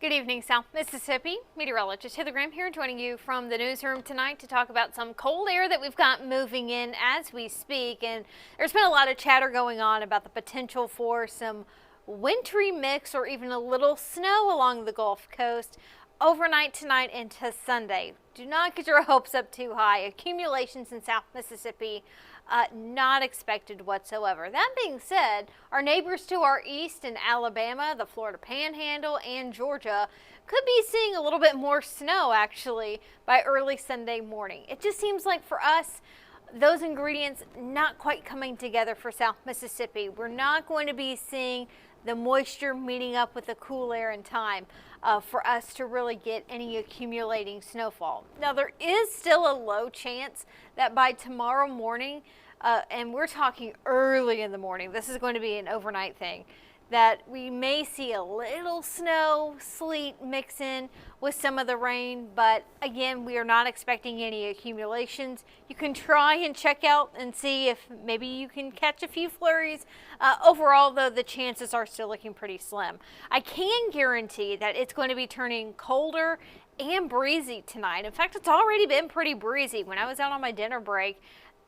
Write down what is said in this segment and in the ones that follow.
Good evening, South Mississippi. Meteorologist Heather Graham here, joining you from the newsroom tonight to talk about some cold air that we've got moving in as we speak. And there's been a lot of chatter going on about the potential for some wintry mix or even a little snow along the Gulf Coast overnight tonight into Sunday. Do not get your hopes up too high. Accumulations in South Mississippi not expected whatsoever. That being said, our neighbors to our east in Alabama, the Florida Panhandle, and Georgia could be seeing a little bit more snow actually by early Sunday morning. It just seems like for us, those ingredients not quite coming together for South Mississippi. We're not going to be seeing the moisture meeting up with the cool air in time for us to really get any accumulating snowfall. Now, there is still a low chance that by tomorrow morning, and we're talking early in the morning, this is going to be an overnight thing, that we may see a little snow, sleet mix in with some of the rain, but again, we are not expecting any accumulations. You can try and check out and see if maybe you can catch a few flurries. Overall, though, the chances are still looking pretty slim. I can guarantee that it's going to be turning colder and breezy tonight. In fact, it's already been pretty breezy. When I was out on my dinner break,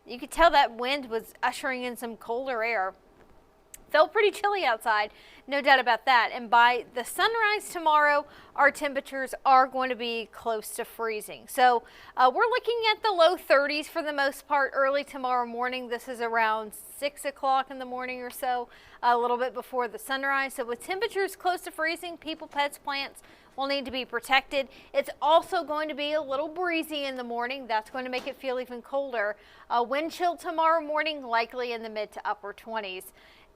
you could tell that wind was ushering in some colder air. Felt pretty chilly outside, no doubt about that. And by the sunrise tomorrow, our temperatures are going to be close to freezing. So we're looking at the low 30s for the most part early tomorrow morning. This is around 6 o'clock in the morning or so, a little bit before the sunrise. So with temperatures close to freezing, people, pets, plants will need to be protected. It's also going to be a little breezy in the morning. That's going to make it feel even colder. Wind chill tomorrow morning, likely in the mid to upper 20s.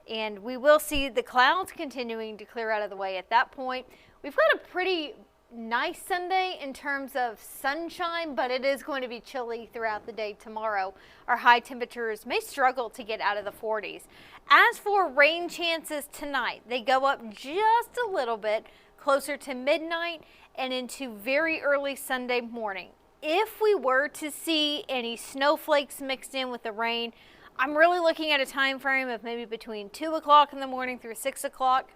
And we will see the clouds continuing to clear out of the way at that point. We've got a pretty nice Sunday in terms of sunshine, but it is going to be chilly throughout the day tomorrow. Our high temperatures may struggle to get out of the 40s. As for rain chances tonight, they go up just a little bit closer to midnight and into very early Sunday morning. If we were to see any snowflakes mixed in with the rain, I'm really looking at a time frame of maybe between 2 o'clock in the morning through 6 o'clock.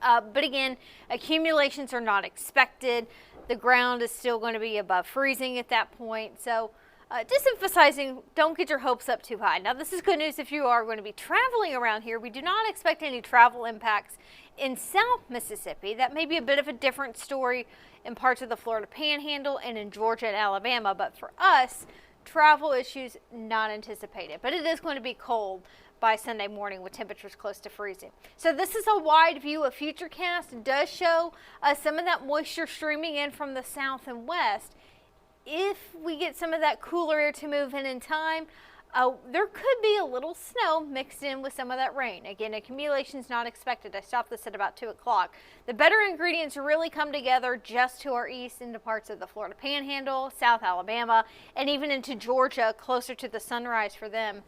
But again, accumulations are not expected. The ground is still going to be above freezing at that point. So just emphasizing, don't get your hopes up too high. Now, this is good news if you are going to be traveling around here. We do not expect any travel impacts in South Mississippi. That may be a bit of a different story in parts of the Florida Panhandle and in Georgia and Alabama. But for us, travel issues not anticipated, but it is going to be cold by Sunday morning with temperatures close to freezing. So this is a wide view of Futurecast. It does show some of that moisture streaming in from the south and west. If we get some of that cooler air to move in time, there could be a little snow mixed in with some of that rain. Again, accumulations not expected. I stopped this at about 2 o'clock. The better ingredients really come together just to our east into parts of the Florida Panhandle, South Alabama, and even into Georgia, closer to the sunrise for them,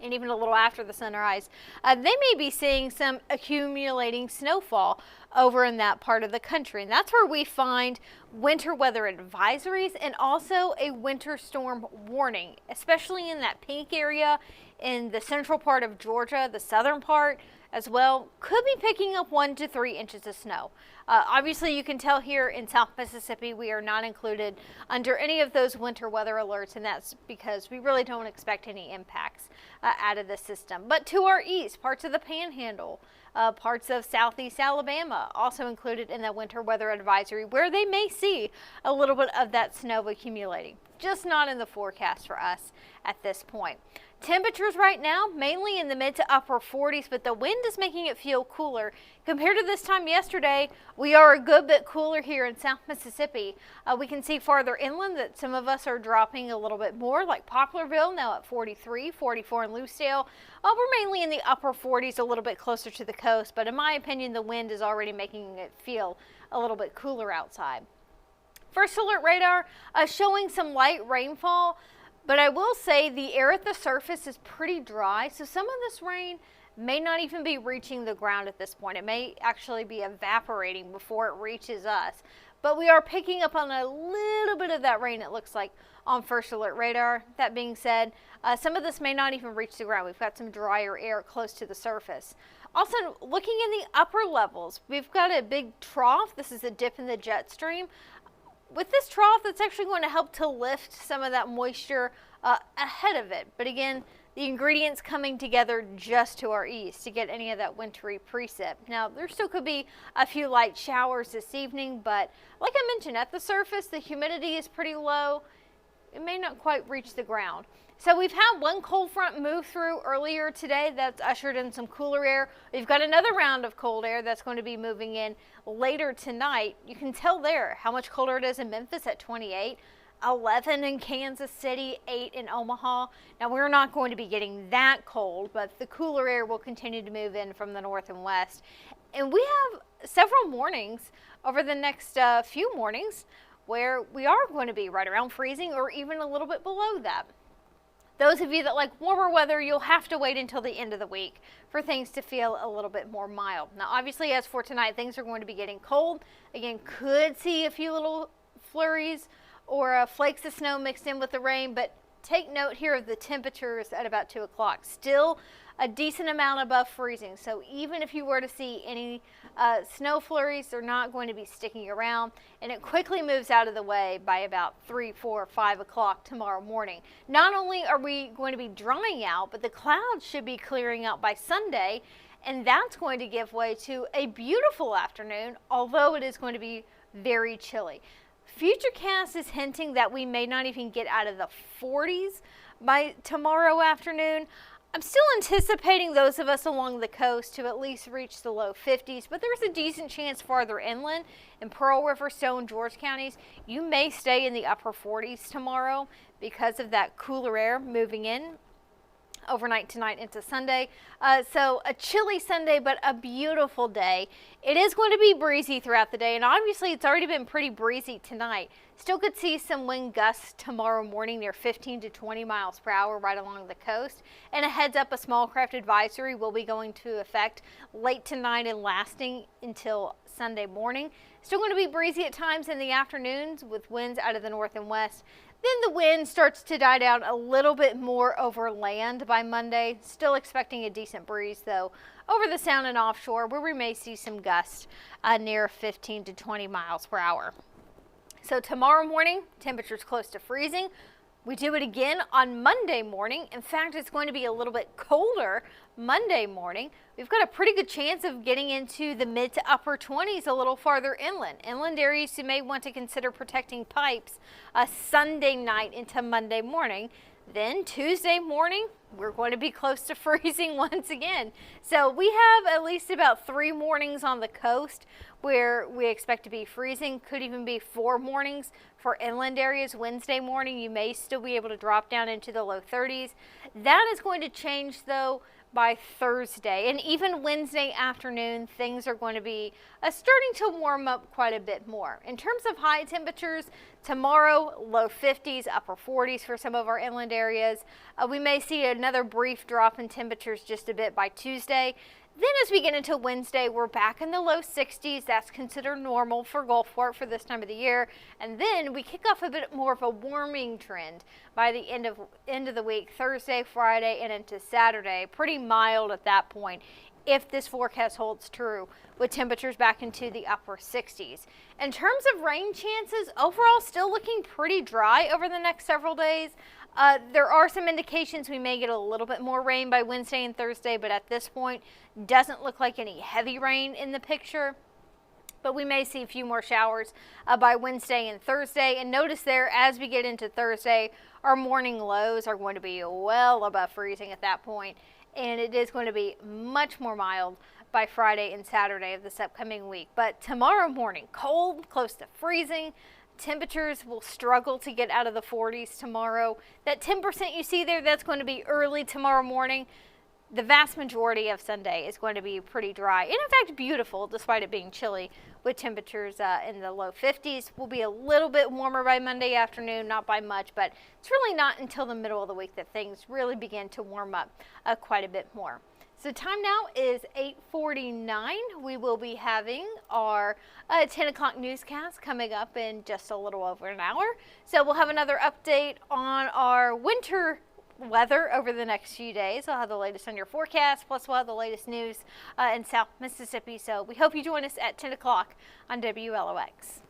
and even a little after the sunrise. They may be seeing some accumulating snowfall over in that part of the country. And that's where we find winter weather advisories and also a winter storm warning, especially in that pink area in the central part of Georgia, the southern part as well, could be picking up 1 to 3 inches of snow. Obviously, you can tell here in South Mississippi, we are not included under any of those winter weather alerts, and that's because we really don't expect any impacts out of the system. But to our east, parts of the Panhandle, parts of southeast Alabama, also included in that winter weather advisory, where they may see a little bit of that snow accumulating. Just not in the forecast for us at this point. Temperatures right now, mainly in the mid to upper 40s, but the wind is making it feel cooler. Compared to this time yesterday, we are a good bit cooler here in South Mississippi. We can see farther inland that some of us are dropping a little bit more, like Poplarville, now at 43, 44 in Lucedale. We're mainly in the upper 40s, a little bit closer to the coast, but in my opinion, the wind is already making it feel a little bit cooler outside. First alert radar showing some light rainfall. But I will say the air at the surface is pretty dry, so some of this rain may not even be reaching the ground at this point. It may actually be evaporating before it reaches us. but we are picking up on a little bit of that rain, it looks like, on first alert radar. That being said, some of this may not even reach the ground. We've got some drier air close to the surface. Also, looking in the upper levels, we've got a big trough. This is a dip in the jet stream. With this trough, that's actually going to help to lift some of that moisture ahead of it. But again, the ingredients coming together just to our east to get any of that wintry precip. Now, there still could be a few light showers this evening, but like I mentioned, at the surface, the humidity is pretty low. It may not quite reach the ground. So we've had one cold front move through earlier today that's ushered in some cooler air. We've got another round of cold air that's going to be moving in later tonight. You can tell there how much colder it is in Memphis at 28, 11 in Kansas City, 8 in Omaha. Now we're not going to be getting that cold, but the cooler air will continue to move in from the north and west. And we have several mornings over the next few mornings where we are going to be right around freezing or even a little bit below that. Those of you that like warmer weather, you'll have to wait until the end of the week for things to feel a little bit more mild. Now, obviously, as for tonight, things are going to be getting cold. Again, could see a few little flurries or flakes of snow mixed in with the rain, but take note here of the temperatures at about 2 o'clock. Still a decent amount above freezing, so even if you were to see any snow flurries, they're not going to be sticking around, and it quickly moves out of the way by about 3, 4, 5 o'clock tomorrow morning. Not only are we going to be drying out, but the clouds should be clearing out by Sunday, and that's going to give way to a beautiful afternoon, although it is going to be very chilly. Futurecast is hinting that we may not even get out of the 40s by tomorrow afternoon. I'm still anticipating those of us along the coast to at least reach the low 50s, but there's a decent chance farther inland in Pearl River, Stone, George counties, you may stay in the upper 40s tomorrow because of that cooler air moving in overnight tonight into Sunday. So a chilly Sunday, but a beautiful day. It is going to be breezy throughout the day, and obviously it's already been pretty breezy tonight. Still could see some wind gusts tomorrow morning near 15 to 20 miles per hour right along the coast. And a heads up, a small craft advisory will be going to effect late tonight and lasting until Sunday morning. Still going to be breezy at times in the afternoons with winds out of the north and west. Then the wind starts to die down a little bit more over land by Monday. Still expecting a decent breeze, though, over the sound and offshore, where we may see some gusts near 15 to 20 miles per hour. So tomorrow morning, temperatures close to freezing. We do it again on Monday morning. In fact, it's going to be a little bit colder Monday morning. We've got a pretty good chance of getting into the mid to upper 20s a little farther inland. Inland areas you may want to consider protecting pipes Sunday night into Monday morning. Then Tuesday morning, we're going to be close to freezing once again. So we have at least about 3 mornings on the coast where we expect to be freezing. Could even be 4 mornings for inland areas. Wednesday morning, you may still be able to drop down into the low 30s. That is going to change, though, by Thursday, and even Wednesday afternoon, things are going to be starting to warm up quite a bit more. In terms of high temperatures, tomorrow, low 50s, upper 40s for some of our inland areas. We may see another brief drop in temperatures just a bit by Tuesday. Then as we get into Wednesday, we're back in the low 60s. That's considered normal for Gulfport for this time of the year. And then we kick off a bit more of a warming trend by the end of the week, Thursday, Friday, and into Saturday. Pretty mild at that point if this forecast holds true, with temperatures back into the upper 60s. In terms of rain chances, overall still looking pretty dry over the next several days. There are some indications we may get a little bit more rain by Wednesday and Thursday, but at this point, doesn't look like any heavy rain in the picture. But we may see a few more showers by Wednesday and Thursday. And notice there, as we get into Thursday, our morning lows are going to be well above freezing at that point. And it is going to be much more mild by Friday and Saturday of this upcoming week. But tomorrow morning, cold, close to freezing. Temperatures will struggle to get out of the 40s tomorrow. That 10% you see there, that's going to be early tomorrow morning. The vast majority of Sunday is going to be pretty dry and in fact beautiful despite it being chilly, with temperatures in the low 50s. Will be a little bit warmer by Monday afternoon, not by much, but it's really not until the middle of the week that things really begin to warm up quite a bit more. So time now is 8:49. We will be having our 10 o'clock newscast coming up in just a little over an hour. So we'll have another update on our winter weather over the next few days. I'll have the latest on your forecast, plus we'll have the latest news in South Mississippi. So we hope you join us at 10 o'clock on WLOX.